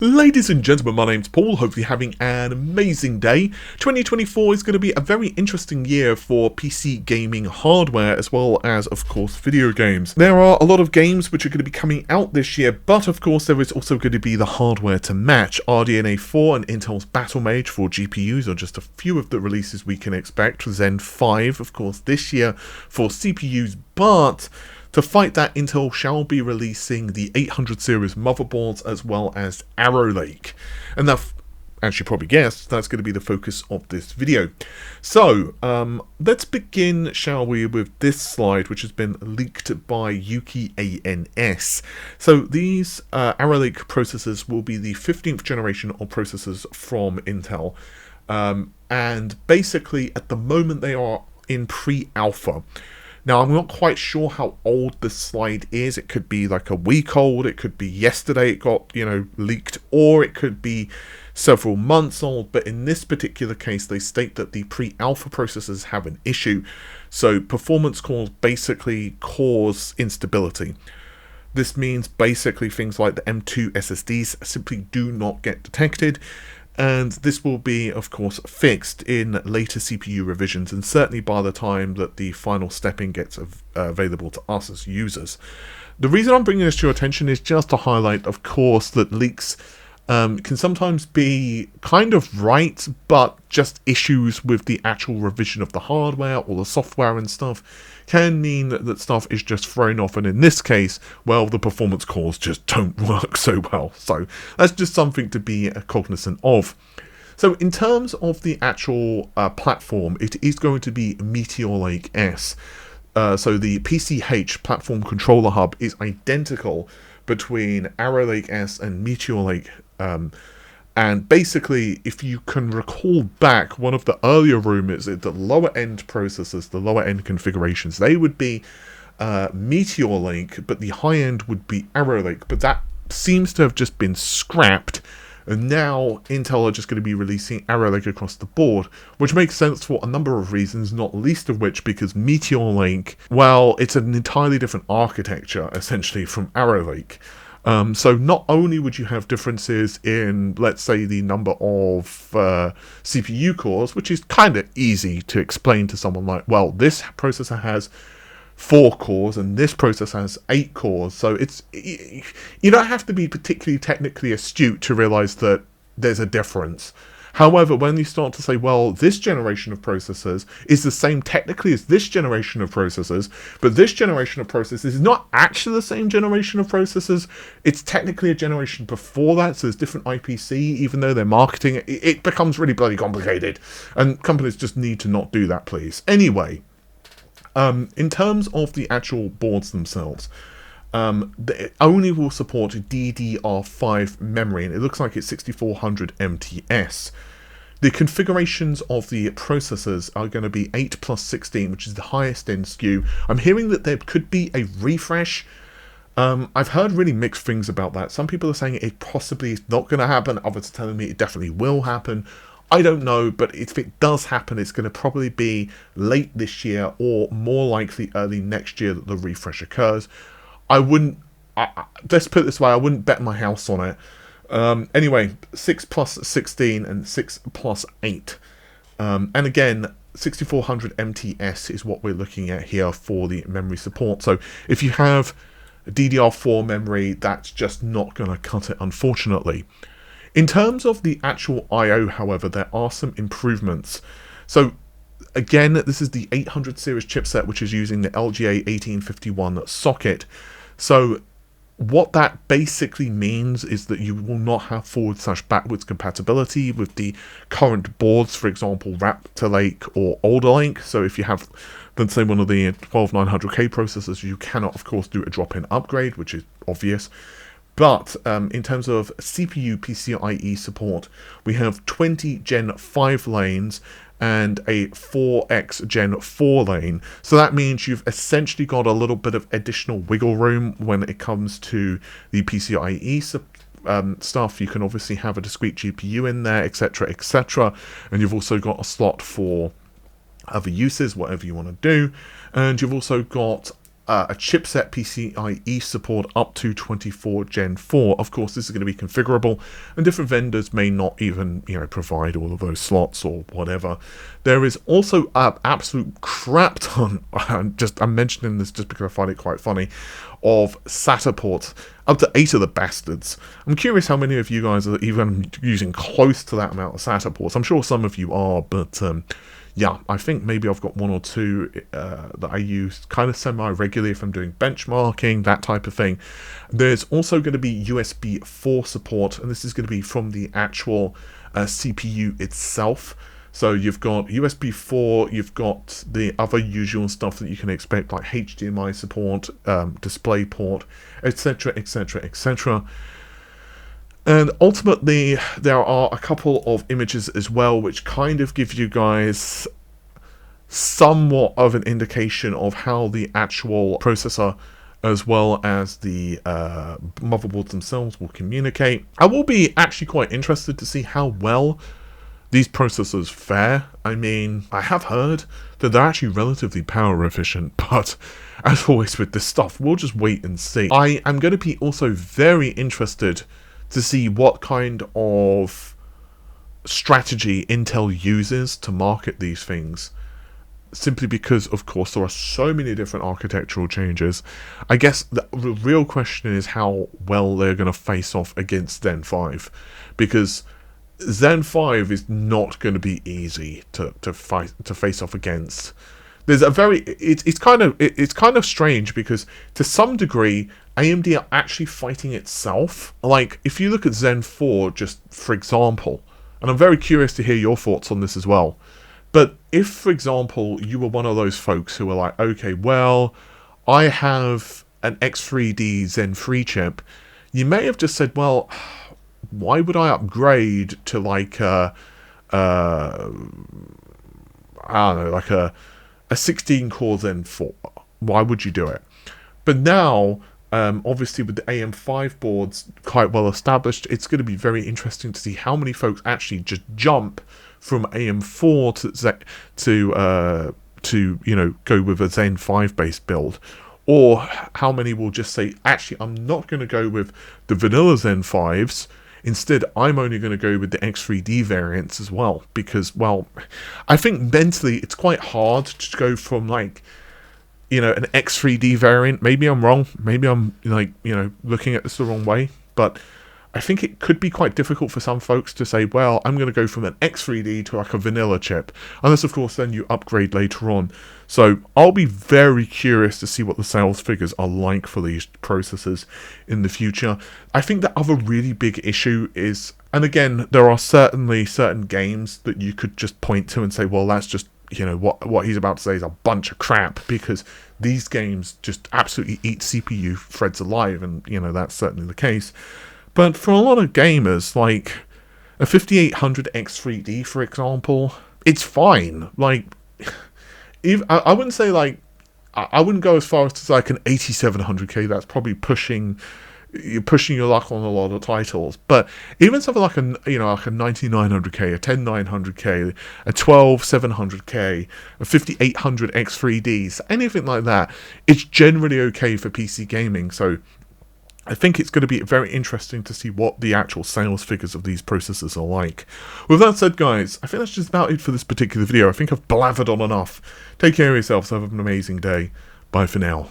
Ladies and gentlemen, my name's Paul. Hopefully having an amazing day. 2024 is going to be a very interesting year for PC gaming hardware as well as, of course, video games. There are a lot of games which are going to be coming out this year, but of course there is also going to be the hardware to match. RDNA 4 and Intel's Battle Mage for GPUs are just a few of the releases we can expect. Zen 5, of course, this year for CPUs, but to fight that, Intel shall be releasing the 800 series motherboards as well as Arrow Lake. And that, as you probably guessed, that's going to be the focus of this video. So, let's begin, shall we, with this slide, which has been leaked by Yuki ANS. So, these Arrow Lake processors will be the 15th generation of processors from Intel. And basically, at the moment, they are in pre-alpha. Now, I'm not quite sure how old this slide is. It could be like a week old, it could be yesterday it got, leaked, or it could be several months old. But in this particular case, they state that the pre-alpha processors have an issue. So performance cores basically cause instability. This means basically things like the M2 SSDs simply do not get detected. And this will be, of course, fixed in later CPU revisions, and certainly by the time that the final stepping gets available to us as users. The reason I'm bringing this to your attention is just to highlight, of course, that leaks can sometimes be kind of right, but just issues with the actual revision of the hardware or the software and stuff can mean that stuff is just thrown off, and in this case, well, the performance cores just don't work so well. So that's just something to be cognizant of. So in terms of the actual platform, it is going to be Meteor Lake S. So the PCH platform controller hub is identical between Arrow Lake S and Meteor Lake. And basically, if you can recall back, one of the earlier rumors is that lower end processors, the lower end configurations, they would be Meteor Lake, but the high end would be Arrow Lake. But that seems to have just been scrapped. And now Intel are just going to be releasing Arrow Lake across the board, which makes sense for a number of reasons, not least of which because Meteor Lake, well, it's an entirely different architecture, essentially, from Arrow Lake. So not only would you have differences in, let's say, the number of CPU cores, which is kind of easy to explain to someone like, well, this processor has 4 cores and this processor has 8 cores. So you don't have to be particularly technically astute to realize that there's a difference. However, when you start to say, well, this generation of processors is the same technically as this generation of processors, but this generation of processors is not actually the same generation of processors, it's technically a generation before that, so there's different IPC, even though they're marketing it, it becomes really bloody complicated, and companies just need to not do that, please. Anyway, in terms of the actual boards themselves, it only will support DDR5 memory, and it looks like it's 6400 MTS. The configurations of the processors are going to be 8 plus 16, which is the highest end SKU. I'm hearing that there could be a refresh. I've heard really mixed things about that. Some people are saying it possibly is not going to happen. Others are telling me it definitely will happen. I don't know, but if it does happen, it's going to probably be late this year or more likely early next year that the refresh occurs. Let's put it this way, I wouldn't bet my house on it. Anyway, 6 plus 16 and 6 plus 8. And again, 6400 MTS is what we're looking at here for the memory support. So if you have DDR4 memory, that's just not going to cut it, unfortunately. In terms of the actual I/O, however, there are some improvements. So again, this is the 800 series chipset, which is using the LGA 1851 socket. So what that basically means is that you will not have forward/backwards compatibility with the current boards, for example, Raptor Lake or Alder Lake. So if you have, let's say, one of the 12900K processors, you cannot, of course, do a drop-in upgrade, which is obvious. But in terms of CPU PCIe support, we have 20 Gen 5 lanes and a 4x Gen 4 lane. So that means you've essentially got a little bit of additional wiggle room when it comes to the PCIe stuff. You can obviously have a discrete GPU in there, etc., etc. And you've also got a slot for other uses, whatever you want to do. And you've also got a chipset PCIe support up to 24 Gen 4. Of course, this is going to be configurable, and different vendors may not even, provide all of those slots or whatever. There is also an absolute crap ton, I'm mentioning this just because I find it quite funny, of SATA ports, up to 8 of the bastards. I'm curious how many of you guys are even using close to that amount of SATA ports. I'm sure some of you are, but yeah, I think maybe I've got 1 or 2 that I use kind of semi-regularly if I'm doing benchmarking, that type of thing. There's also going to be USB 4 support, and this is going to be from the actual CPU itself. So you've got USB 4, you've got the other usual stuff that you can expect, like HDMI support, DisplayPort, etc, etc, etc. And ultimately, there are a couple of images as well, which kind of give you guys somewhat of an indication of how the actual processor as well as the motherboards themselves will communicate. I will be actually quite interested to see how well these processors fare. I mean, I have heard that they're actually relatively power efficient, but as always with this stuff, we'll just wait and see. I am going to be also very interested to see what kind of strategy Intel uses to market these things. Simply because, of course, there are so many different architectural changes. I guess the real question is how well they're going to face off against Zen 5. Because Zen 5 is not going to be easy to face off against. There's a very it's kind of strange because to some degree AMD are actually fighting itself. Like if you look at Zen 4 just for example, and I'm very curious to hear your thoughts on this as well. But if for example you were one of those folks who were like, okay, well, I have an X3D Zen 3 chip, you may have just said, well, why would I upgrade to like I don't know, like a 16-core Zen 4? Why would you do it? But now, obviously with the AM5 boards quite well established, it's going to be very interesting to see how many folks actually just jump from AM4 to go with a Zen 5 based build. Or how many will just say, actually, I'm not going to go with the vanilla Zen 5s. Instead, I'm only going to go with the X3D variants as well. Because, well, I think mentally it's quite hard to go from, like, an X3D variant. Maybe I'm wrong. Maybe I'm, looking at this the wrong way. But I think it could be quite difficult for some folks to say, well, I'm going to go from an X3D to like a vanilla chip. Unless, of course, then you upgrade later on. So I'll be very curious to see what the sales figures are like for these processors in the future. I think the other really big issue is, and again, there are certainly certain games that you could just point to and say, well, that's just, what he's about to say is a bunch of crap, because these games just absolutely eat CPU threads alive, and, that's certainly the case. But for a lot of gamers, like a 5800 X3D, for example, it's fine. Like, I wouldn't say like, I wouldn't go as far as to say like an 8700K. That's probably you're pushing your luck on a lot of titles. But even something like like a 9900K, a 10900K, a 12700K, a 5800 X3Ds, anything like that, it's generally okay for PC gaming. So I think it's going to be very interesting to see what the actual sales figures of these processors are like. With that said, guys, I think that's just about it for this particular video. I think I've blathered on enough. Take care of yourselves. Have an amazing day. Bye for now.